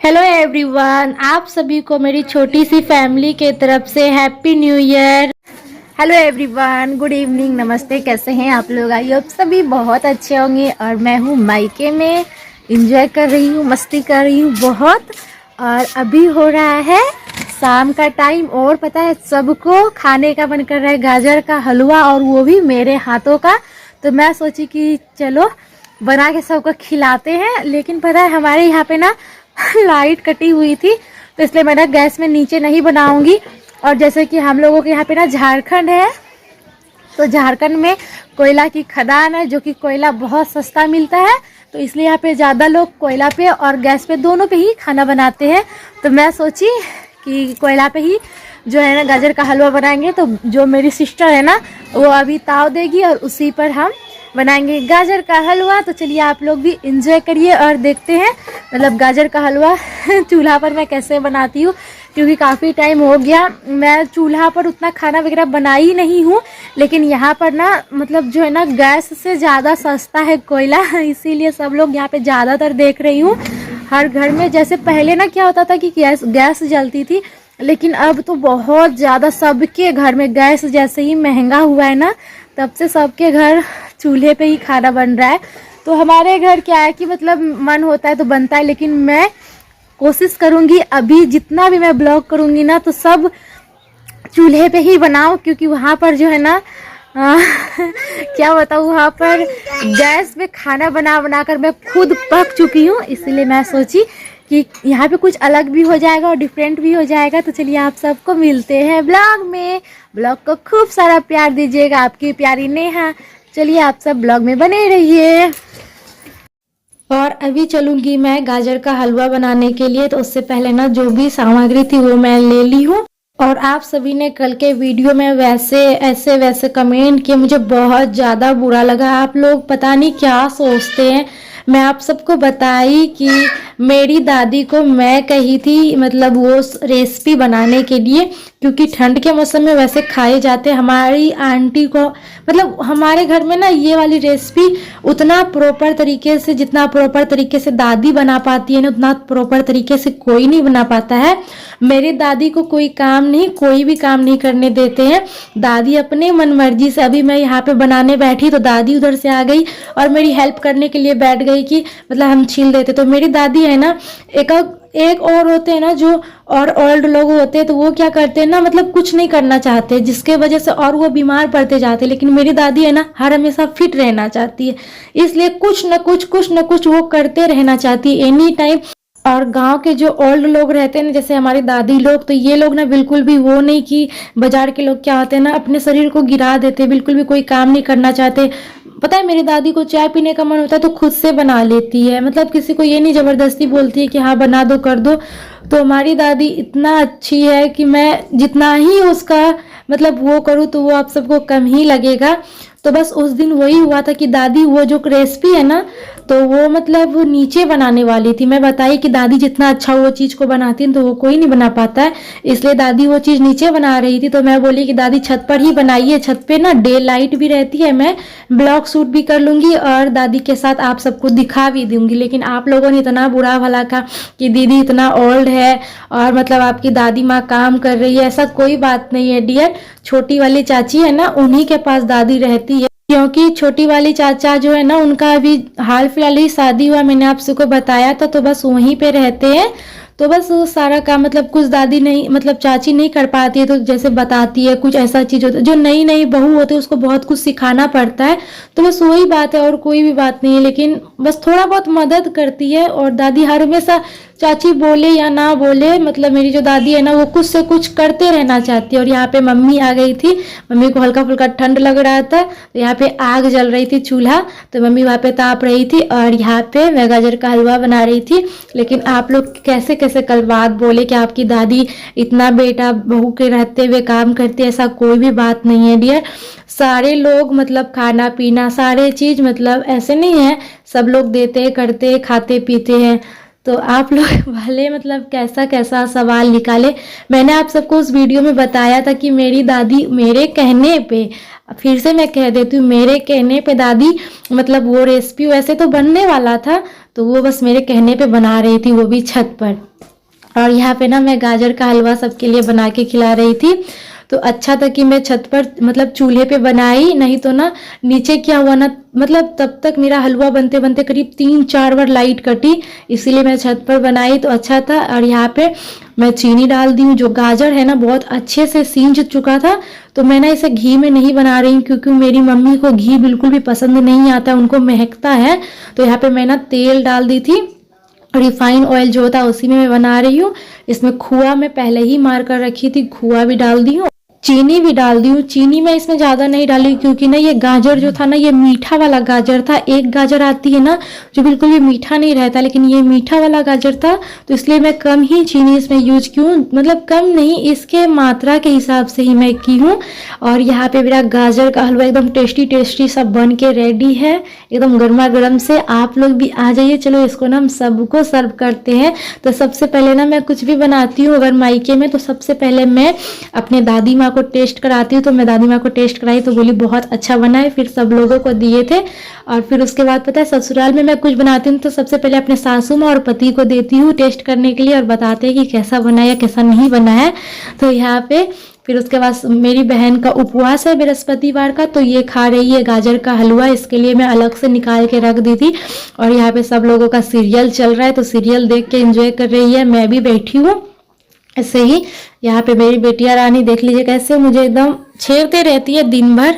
Hello everyone, आप सभी को मेरी छोटी सी फैमिली के तरफ से happy new year. Hello everyone, good evening, नमस्ते। कैसे हैं आप लोग? आई होप सभी बहुत अच्छे होंगे। और मैं हूँ मायके में, इंजॉय कर रही हूँ, मस्ती कर रही हूँ बहुत। और अभी हो रहा है शाम का टाइम और पता है सबको खाने का मन कर रहा है गाजर का हलवा, और वो भी मेरे हाथों का। तो मैं सोची कि चलो बना के सबको खिलाते हैं। लेकिन पता है हमारे यहाँ पे ना लाइट कटी हुई थी, तो इसलिए मैं ना गैस में नीचे नहीं बनाऊंगी। और जैसे कि हम लोगों के यहाँ पे ना झारखंड है, तो झारखंड में कोयला की खदान है, जो कि कोयला बहुत सस्ता मिलता है। तो इसलिए यहाँ पे ज़्यादा लोग कोयला पे और गैस पे दोनों पे ही खाना बनाते हैं। तो मैं सोची कि कोयला पे ही जो है ना गाजर का हलवा बनाएंगे। तो जो मेरी सिस्टर है ना, वो अभी ताव देगी और उसी पर हम बनाएंगे गाजर का हलवा। तो चलिए आप लोग भी इंजॉय करिए और देखते हैं मतलब गाजर का हलवा चूल्हा पर मैं कैसे बनाती हूँ, क्योंकि काफ़ी टाइम हो गया मैं चूल्हा पर उतना खाना वगैरह बनाई नहीं हूँ। लेकिन यहाँ पर ना मतलब जो है ना गैस से ज़्यादा सस्ता है कोयला, इसीलिए सब लोग यहाँ पे ज़्यादातर देख रही हूँ हर घर में। जैसे पहले ना क्या होता था कि गैस जलती थी, लेकिन अब तो बहुत ज़्यादा सबके घर में गैस जैसे ही महंगा हुआ है ना, तब से सबके घर चूल्हे पे ही खाना बन रहा है। तो हमारे घर क्या है कि मतलब मन होता है तो बनता है, लेकिन मैं कोशिश करूँगी अभी जितना भी मैं ब्लॉग करूँगी ना तो सब चूल्हे पे ही बनाऊँ, क्योंकि वहाँ पर जो है ना क्या बताऊँ, वहाँ पर गैस पे खाना बना बना कर मैं खुद पक चुकी हूँ। इसलिए मैं सोची कि यहाँ पे कुछ अलग भी हो जाएगा और डिफरेंट भी हो जाएगा। तो चलिए आप सबको मिलते हैं ब्लॉग में। ब्लॉग को खूब सारा प्यार दीजिएगा, आपकी प्यारी नेहा। चलिए आप सब ब्लॉग में बने रहिए। और अभी चलूँगी मैं गाजर का हलवा बनाने के लिए। तो उससे पहले ना जो भी सामग्री थी वो मैं ले ली हूँ। और आप सभी ने कल के वीडियो में वैसे कमेंट किए, मुझे बहुत ज़्यादा बुरा लगा। आप लोग पता नहीं क्या सोचते हैं। मैं आप सबको बताई कि मेरी दादी को मैं कही थी मतलब वो रेसिपी बनाने के लिए, क्योंकि ठंड के मौसम में वैसे खाए जाते। हमारी आंटी को मतलब हमारे घर में ना ये वाली रेसिपी उतना प्रॉपर तरीके से, जितना प्रॉपर तरीके से दादी बना पाती है ना, उतना प्रॉपर तरीके से कोई नहीं बना पाता है। मेरी दादी को कोई भी काम नहीं करने देते हैं। दादी अपने मन मर्जी से, अभी मैं यहाँ पे बनाने बैठी तो दादी उधर से आ गई और मेरी हेल्प करने के लिए बैठ गई कि मतलब हम छील देते। तो मेरी दादी है ना, एक और होते हैं ना जो और ओल्ड लोग होते हैं, तो वो क्या करते हैं ना मतलब कुछ नहीं करना चाहते, जिसके वजह से और वो बीमार पड़ते जाते। लेकिन मेरी दादी है ना हर हमेशा फिट रहना चाहती है, इसलिए कुछ न कुछ वो करते रहना चाहती है एनी टाइम। और गांव के जो ओल्ड लोग रहते हैं ना, जैसे हमारी दादी लोग, तो ये लोग ना बिल्कुल भी वो नहीं कि बाजार के लोग क्या होते हैं ना अपने शरीर को गिरा देते, बिल्कुल भी कोई काम नहीं करना चाहते। पता है मेरी दादी को चाय पीने का मन होता है तो खुद से बना लेती है, मतलब किसी को ये नहीं जबरदस्ती बोलती है कि हाँ बना दो कर दो। तो हमारी दादी इतना अच्छी है कि मैं जितना ही उसका मतलब वो करूँ तो वो आप सबको कम ही लगेगा। तो बस उस दिन वही हुआ था कि दादी वो जो रेसिपी है ना, तो वो मतलब नीचे बनाने वाली थी। मैं बताई कि दादी जितना अच्छा वो चीज़ को बनाती है तो वो कोई नहीं बना पाता है, इसलिए दादी वो चीज़ नीचे बना रही थी। तो मैं बोली कि दादी छत पर ही बनाइए, छत पे ना डे लाइट भी रहती है, मैं ब्लॉग शूट भी कर लूँगी और दादी के साथ आप सबको दिखा भी दूँगी। लेकिन आप लोगों ने इतना बुरा भला कहा कि दीदी इतना ओल्ड है और मतलब आपकी दादी माँ काम कर रही है। ऐसा कोई बात नहीं है डियर, छोटी वाली चाची है ना उन्हीं के पास दादी रहती है, क्योंकि छोटी वाली चाचा जो है ना उनका अभी हाल फिलहाल ही शादी हुआ, मैंने आप सबको बताया था। तो बस वहीं पे रहते हैं। तो बस वो सारा काम मतलब कुछ दादी नहीं मतलब चाची नहीं कर पाती है, तो जैसे बताती है कुछ ऐसा चीज़ होता है, जो नई नई बहू होती है उसको बहुत कुछ सिखाना पड़ता है। तो बस वही बात है और कोई भी बात नहीं है, लेकिन बस थोड़ा बहुत मदद करती है। और दादी हर हमेशा चाची बोले या ना बोले, मतलब मेरी जो दादी है ना वो कुछ से कुछ करते रहना चाहती है। और यहाँ पे मम्मी आ गई थी, मम्मी को हल्का फुल्का ठंड लग रहा था, तो यहाँ पे आग जल रही थी चूल्हा, तो मम्मी वहाँ पे ताप रही थी और यहाँ पे मैं गाजर का हलवा बना रही थी। लेकिन आप लोग कैसे कैसे कल बात बोले कि आपकी दादी इतना बेटा बहू के रहते हुए काम करती है, ऐसा कोई भी बात नहीं है डियर। सारे लोग मतलब खाना पीना सारे चीज़ मतलब ऐसे नहीं है, सब लोग देते करते खाते पीते हैं। तो आप लोग वाले मतलब कैसा कैसा सवाल निकाले। मैंने आप सबको उस वीडियो में बताया था कि मेरी दादी मेरे कहने पे, फिर से मैं कह देती हूँ, मेरे कहने पे दादी मतलब वो रेसिपी वैसे तो बनने वाला था, तो वो बस मेरे कहने पे बना रही थी, वो भी छत पर। और यहाँ पे ना मैं गाजर का हलवा सबके लिए बना के खिला रही थी। तो अच्छा था कि मैं छत पर मतलब चूल्हे पे बनाई, नहीं तो ना नीचे क्या हुआ ना, मतलब तब तक मेरा हलवा बनते बनते करीब 3-4 बार लाइट कटी, इसीलिए मैं छत पर बनाई तो अच्छा था। और यहाँ पे मैं चीनी डाल दी हूँ। जो गाजर है ना बहुत अच्छे से सींच चुका था, तो मैं ना इसे घी में नहीं बना रही हूँ क्योंकि मेरी मम्मी को घी बिल्कुल भी पसंद नहीं आता, उनको महकता है। तो यहाँ पे मैं ना तेल डाल दी थी, रिफाइन ऑयल जो होता है उसी में मैं बना रही हूँ। इसमें खोआ मैं पहले ही मार कर रखी थी, खोआ भी डाल दी हूँ, चीनी भी डाल दी हूँ। चीनी मैं इसमें ज़्यादा नहीं डाली क्योंकि ना ये गाजर जो था ना ये मीठा वाला गाजर था। एक गाजर आती है ना जो बिल्कुल भी मीठा नहीं रहता, लेकिन ये मीठा वाला गाजर था, तो इसलिए मैं कम ही चीनी इसमें यूज की हूँ, मतलब कम नहीं, इसके मात्रा के हिसाब से ही मैं की हूँ। और यहाँ पे मेरा गाजर का हलवा एकदम टेस्टी टेस्टी सब बन के रेडी है, एकदम गर्मा गर्म से। आप लोग भी आ जाइए, चलो इसको ना हम सबको सर्व करते हैं। तो सबसे पहले ना मैं कुछ भी बनाती हूँ अगर मायके में, तो सबसे पहले मैं अपने दादी माँ को टेस्ट कराती हूँ। तो मैं दादी माँ को टेस्ट कराई तो बोली बहुत अच्छा बना है, फिर सब लोगों को दिए थे। और फिर उसके बाद पता है ससुराल में मैं कुछ बनाती हूँ तो सबसे पहले अपने सासू माँ और पति को देती हूँ टेस्ट करने के लिए, और बताते हैं कि कैसा बना है या कैसा नहीं बना है। तो यहाँ पे फिर उसके बाद मेरी बहन का उपवास है बृहस्पतिवार का, तो ये खा रही है गाजर का हलवा, इसके लिए मैं अलग से निकाल के रख दी थी। और यहाँ पे सब लोगों का सीरियल चल रहा है, तो सीरियल देख के एंजॉय कर रही है, मैं भी बैठी हूँ ऐसे ही। यहाँ पे मेरी बेटियां रानी देख लीजिए कैसे मुझे एकदम छेड़ते रहती है दिन भर।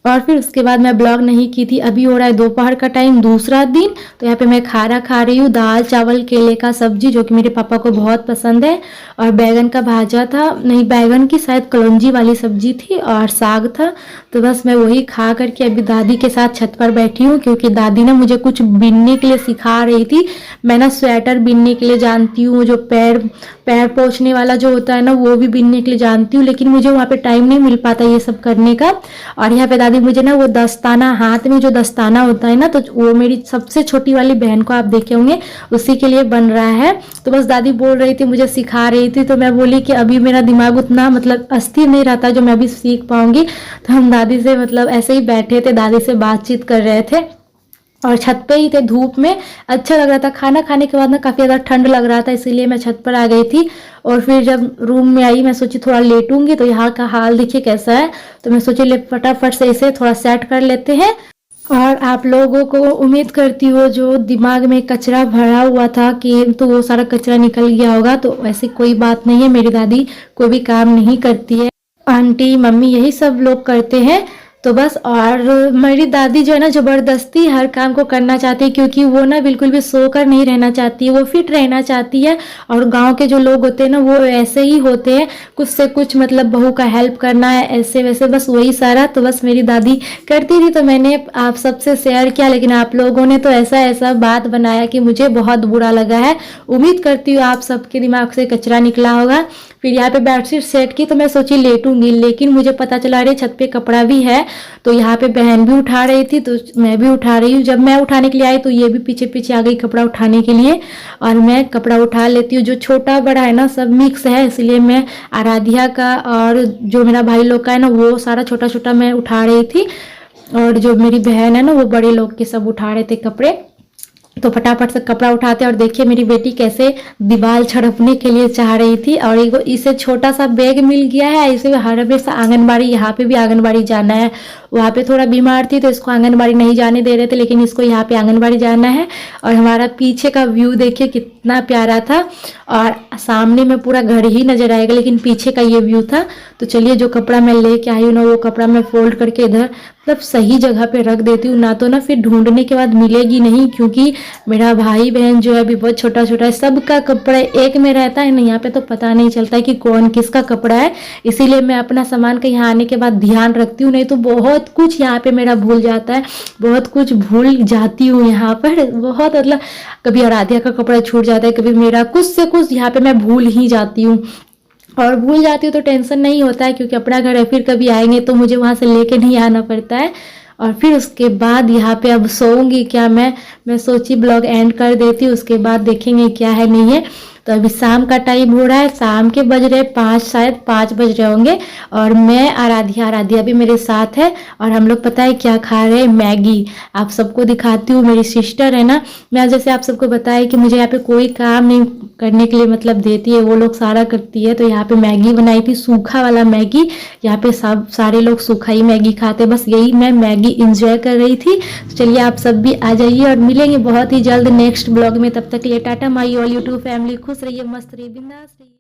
और फिर उसके बाद मैं ब्लॉग नहीं की थी। अभी हो रहा है दोपहर का टाइम, दूसरा दिन। तो यहाँ पे मैं खाना खा रही हूँ, दाल चावल केले का सब्जी जो कि मेरे पापा को बहुत पसंद है, और बैगन का भाजा था, नहीं बैगन की शायद कलौंजी वाली सब्जी थी, और साग था। तो बस मैं वही खा करके अभी दादी के साथ छत पर बैठी हूँ, क्योंकि दादी ना मुझे कुछ बिनने के लिए सिखा रही थी। मैं ना स्वेटर बिनने के लिए जानती हूँ, जो पैर पोंछने वाला जो होता है ना वो भी बिनने के लिए जानती हूँ, लेकिन मुझे वहाँ पे टाइम नहीं मिल पाता ये सब करने का। और यहाँ पे दादी मुझे ना वो दस्ताना, हाथ में जो दस्ताना होता है ना, तो वो मेरी सबसे छोटी वाली बहन को आप देखे होंगे उसी के लिए बन रहा है। तो बस दादी बोल रही थी, मुझे सिखा रही थी, तो मैं बोली कि अभी मेरा दिमाग उतना मतलब अस्थिर नहीं रहता जो मैं अभी सीख पाऊंगी। तो हम दादी से मतलब ऐसे ही बैठे थे, दादी से बातचीत कर रहे थे और छत पे ही थे, धूप में अच्छा लग रहा था। खाना खाने के बाद ना काफ़ी ज़्यादा ठंड लग रहा था, इसीलिए मैं छत पर आ गई थी। और फिर जब रूम में आई मैं सोची थोड़ा लेटूंगी, तो यहाँ का हाल देखिए कैसा है। तो मैं सोची ले फटाफट से इसे थोड़ा सेट कर लेते हैं। और आप लोगों को उम्मीद करती हो जो दिमाग में कचरा भरा हुआ था कि तो वो सारा कचरा निकल गया होगा, तो ऐसी कोई बात नहीं है। मेरी दादी कोई भी काम नहीं करती है, आंटी मम्मी यही सब लोग करते हैं। तो बस, और मेरी दादी जो है ना ज़बरदस्ती हर काम को करना चाहती है, क्योंकि वो ना बिल्कुल भी सोकर नहीं रहना चाहती है, वो फिट रहना चाहती है। और गांव के जो लोग होते हैं ना वो ऐसे ही होते हैं, कुछ से कुछ मतलब बहू का हेल्प करना है ऐसे वैसे, बस वही सारा। तो बस मेरी दादी करती थी तो मैंने आप सबसे शेयर किया, लेकिन आप लोगों ने तो ऐसा ऐसा बात बनाया कि मुझे बहुत बुरा लगा है। उम्मीद करती हूँ आप सबके दिमाग से कचरा निकला होगा। फिर यहाँ पे बेडशीट सेट की तो मैं सोची लेटूंगी, लेकिन मुझे पता चला अरे छत पे कपड़ा भी है। तो यहाँ पे बहन भी उठा रही थी तो मैं भी उठा रही हूँ। जब मैं उठाने के लिए आई तो ये भी पीछे पीछे आ गई कपड़ा उठाने के लिए, और मैं कपड़ा उठा लेती हूँ। जो छोटा बड़ा है ना सब मिक्स है, इसलिए मैं आराध्या का और जो मेरा भाई लोग का है ना वो सारा छोटा छोटा मैं उठा रही थी, और जो मेरी बहन है ना वो बड़े लोग के सब उठा रहे थे कपड़े। तो फटाफट से कपड़ा उठाते, और देखिए मेरी बेटी कैसे दीवार छड़पने के लिए चाह रही थी। और इसे छोटा सा बैग मिल गया है, इसे हर हमेशा आंगनबाड़ी, यहाँ पे भी आंगनबाड़ी जाना है। वहाँ पे थोड़ा बीमार थी तो इसको आंगनबाड़ी नहीं जाने दे रहे थे, लेकिन इसको यहाँ पे आंगनबाड़ी जाना है। और हमारा पीछे का व्यू देखिए कितना प्यारा था, और सामने में पूरा घर ही नजर आएगा, लेकिन पीछे का ये व्यू था। तो चलिए जो कपड़ा मैं लेके आई हूँ ना वो कपड़ा मैं फोल्ड करके इधर मतलब सही जगह पे रख देती हूँ, ना तो ना फिर ढूंढने के बाद मिलेगी नहीं, क्योंकि मेरा भाई बहन जो है अभी बहुत छोटा छोटा है, सबका कपड़ा एक में रहता है ना, यहाँ पे तो पता नहीं चलता है कि कौन किसका कपड़ा है। इसीलिए मैं अपना सामान का यहाँ आने के बाद ध्यान रखती हूँ, नहीं तो बहुत कुछ यहाँ पे मेरा भूल जाता है, बहुत कुछ भूल जाती हूँ यहाँ पर बहुत, मतलब कभी आराध्या का कपड़ा छूट जाता है, कभी मेरा कुछ से कुछ यहाँ पे मैं भूल ही जाती हूँ। और भूल जाती हूँ तो टेंशन नहीं होता है, क्योंकि अपना घर है, फिर कभी आएंगे तो मुझे वहाँ से लेके नहीं आना पड़ता है। और फिर उसके बाद यहाँ पे अब सोऊंगी क्या मैं सोची ब्लॉग एंड कर देती हूँ, उसके बाद देखेंगे क्या है नहीं है। तो अभी शाम का टाइम हो रहा है, शाम के बज रहे 5, शायद 5 बज रहे होंगे। और मैं आराध्या भी मेरे साथ है और हम लोग पता है क्या खा रहे हैं, मैगी। आप सबको दिखाती हूँ, मेरी सिस्टर है ना, मैं जैसे आप सबको बताया कि मुझे यहाँ पे कोई काम नहीं करने के लिए मतलब देती है, वो लोग सारा करती है। तो यहाँ पे मैगी बनाई थी, सूखा वाला मैगी। यहाँ पे सब सारे लोग सूखा ही मैगी खाते, बस यही मैं मैगी इंजॉय कर रही थी। तो चलिए आप सब भी आ जाइए और मिलेंगे बहुत ही जल्द नेक्स्ट ब्लॉग में। तब तक के लिए Tata my all YouTube family, खुश रहिए, मस्त रहिए, बिंदास रहिए।